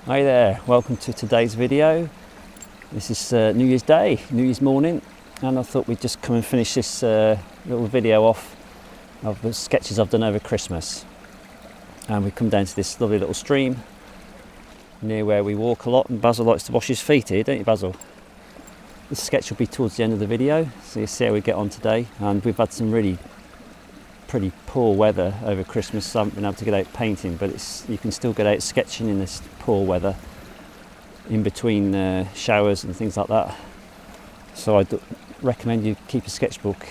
Hi there, welcome to today's video. This is New Year's Day, New Year's morning, and I thought we'd just come and finish this little video off of the sketches I've done over Christmas. And we come down to this lovely little stream near where we walk a lot, and Basil likes to wash his feet here, don't you, Basil? This sketch will be towards the end of the video, so you see how we get on today. And we've had some really pretty poor weather over Christmas, so I haven't been able to get out painting, but you can still get out sketching in this poor weather in between showers and things like that. So I'd recommend you keep a sketchbook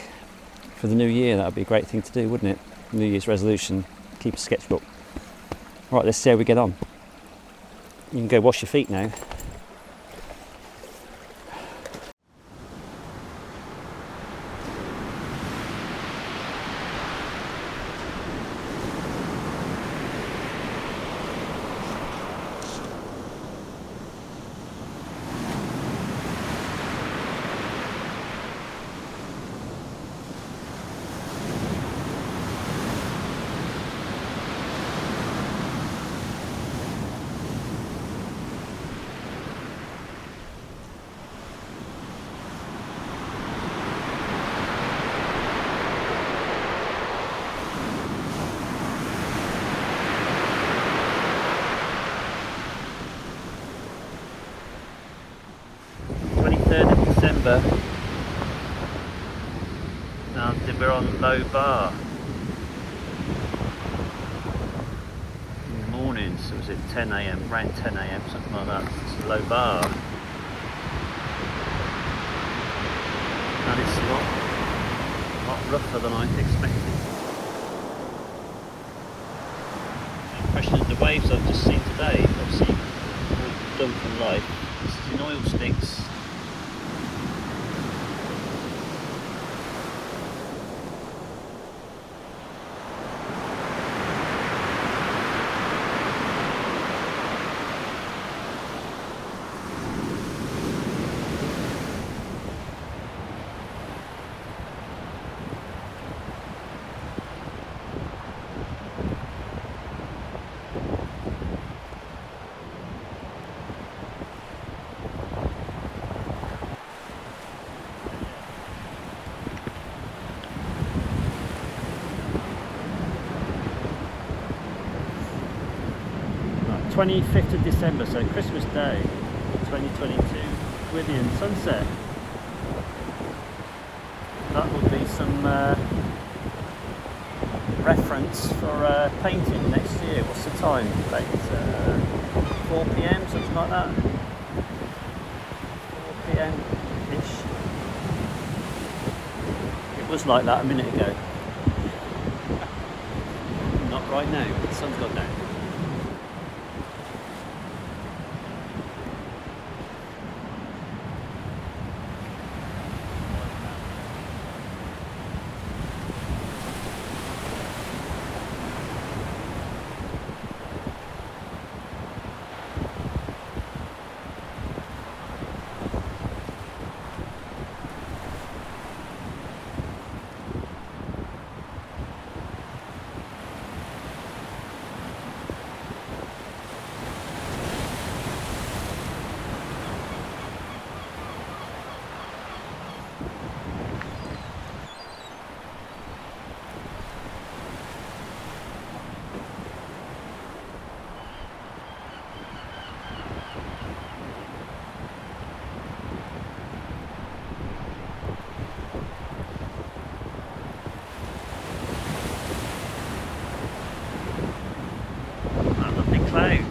for the new year. That would be a great thing to do, wouldn't it? New Year's resolution, keep a sketchbook. Right, let's see how we get on. You can go wash your feet now. December. Now we're on low bar. In the morning, so was it 10 AM, around 10 AM, something like that. It's low bar. And it's a lot rougher than I expected. The impression of the waves I've just seen today, obviously all done from life. This is in oil sticks. Right, 25th of December, so Christmas Day 2022, Cerulean sunset. That will be some reference for painting next year. What's the time? About 4 PM, something like that. 4 PM-ish. It was like that a minute ago. Not right now, the sun's gone down. Cloud.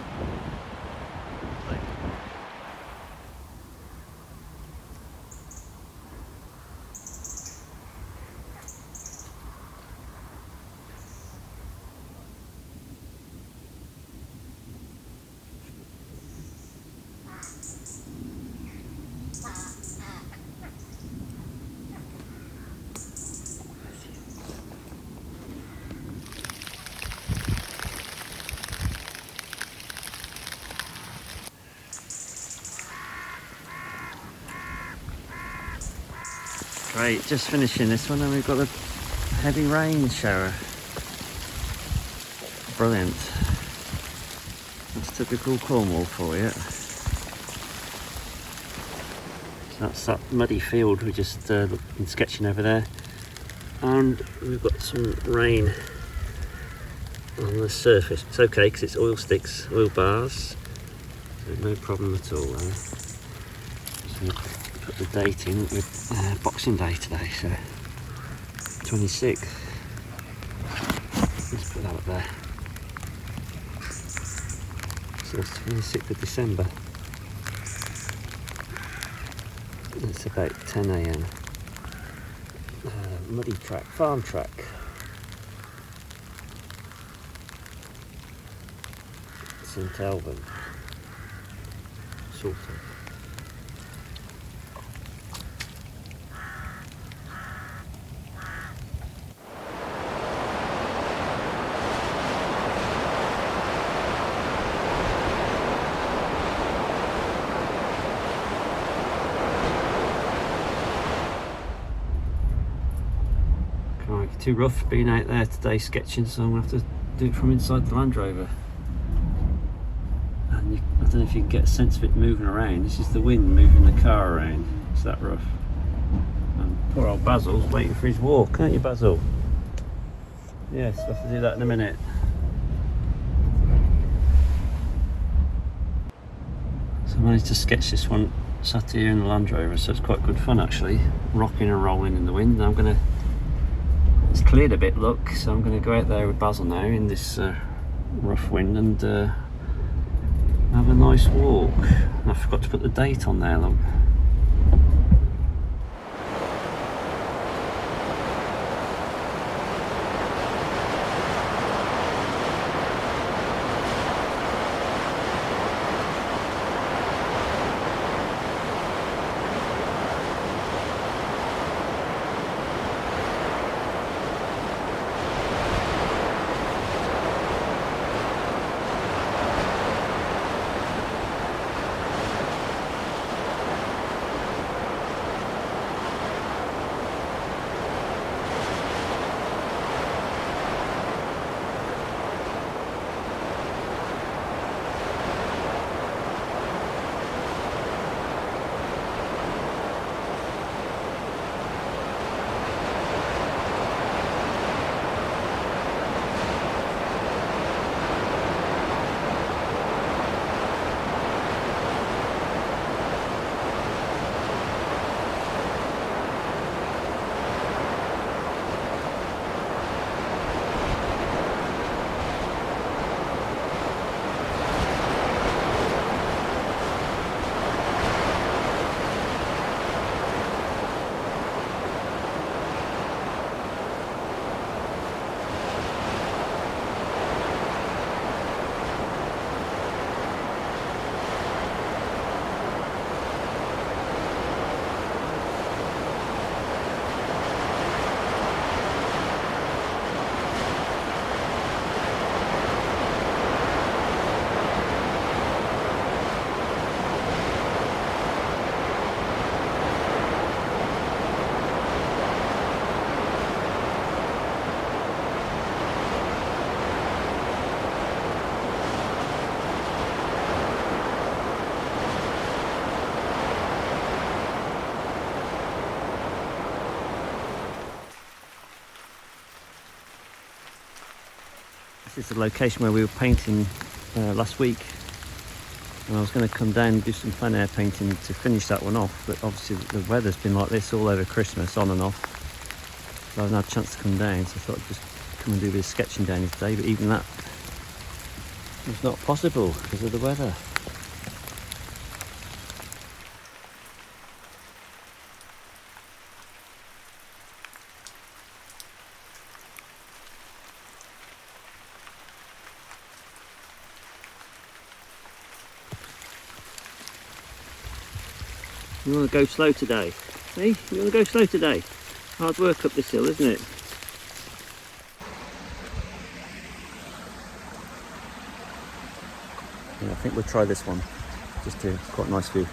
Great, just finishing this one and we've got a heavy rain shower. Brilliant. That's typical Cornwall for you. So that's that muddy field we just been sketching over there, and we've got some rain on the surface. It's okay because it's oil sticks, oil bars, so no problem at all. Just going to put the date in with Boxing Day today, so 26th. Let's put that up there. So it's 26th of December. It's about 10 AM. Muddy track, farm track. St Alban, sort of. Can't make it too rough being out there today sketching, so I'm going to have to do it from inside the Land Rover. I don't know if you can get a sense of it moving around. This is the wind moving the car around. It's that rough. And poor old Basil's waiting for his walk, aren't you, Basil? Yes, we'll have to do that in a minute. So I managed to sketch this one sat here in the Land Rover, so it's quite good fun actually. Rocking and rolling in the wind. It's cleared a bit, look, so I'm going to go out there with Basil now in this rough wind and have a nice walk. And I forgot to put the date on there, look. This is the location where we were painting last week, and I was going to come down and do some plein air painting to finish that one off, but obviously the weather's been like this all over Christmas, on and off, so I haven't had a chance to come down, so I thought I'd just come and do a bit of sketching down here today, but even that was not possible because of the weather. You want to go slow today? Hey, you want to go slow today? Hard work up this hill, isn't it? Yeah, I think we'll try this one. Just to quite a nice view.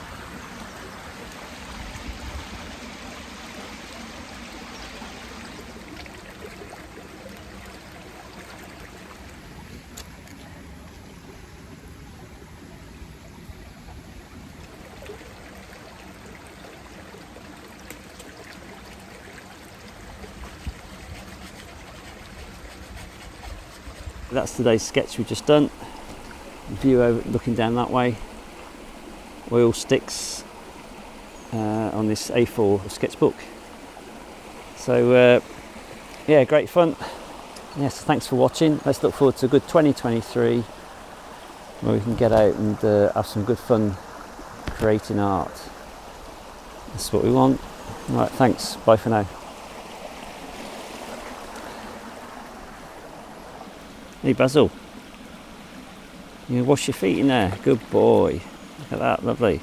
that's today's sketch we've just done. View over, looking down that way. Oil sticks on this A4 sketchbook. So yeah, great fun. Yes, thanks for watching. Let's look forward to a good 2023 where we can get out and have some good fun creating art. That's what we want. Right, thanks. Bye for now. Hey Basil, you wash your feet in there. Good boy. Look at that, lovely.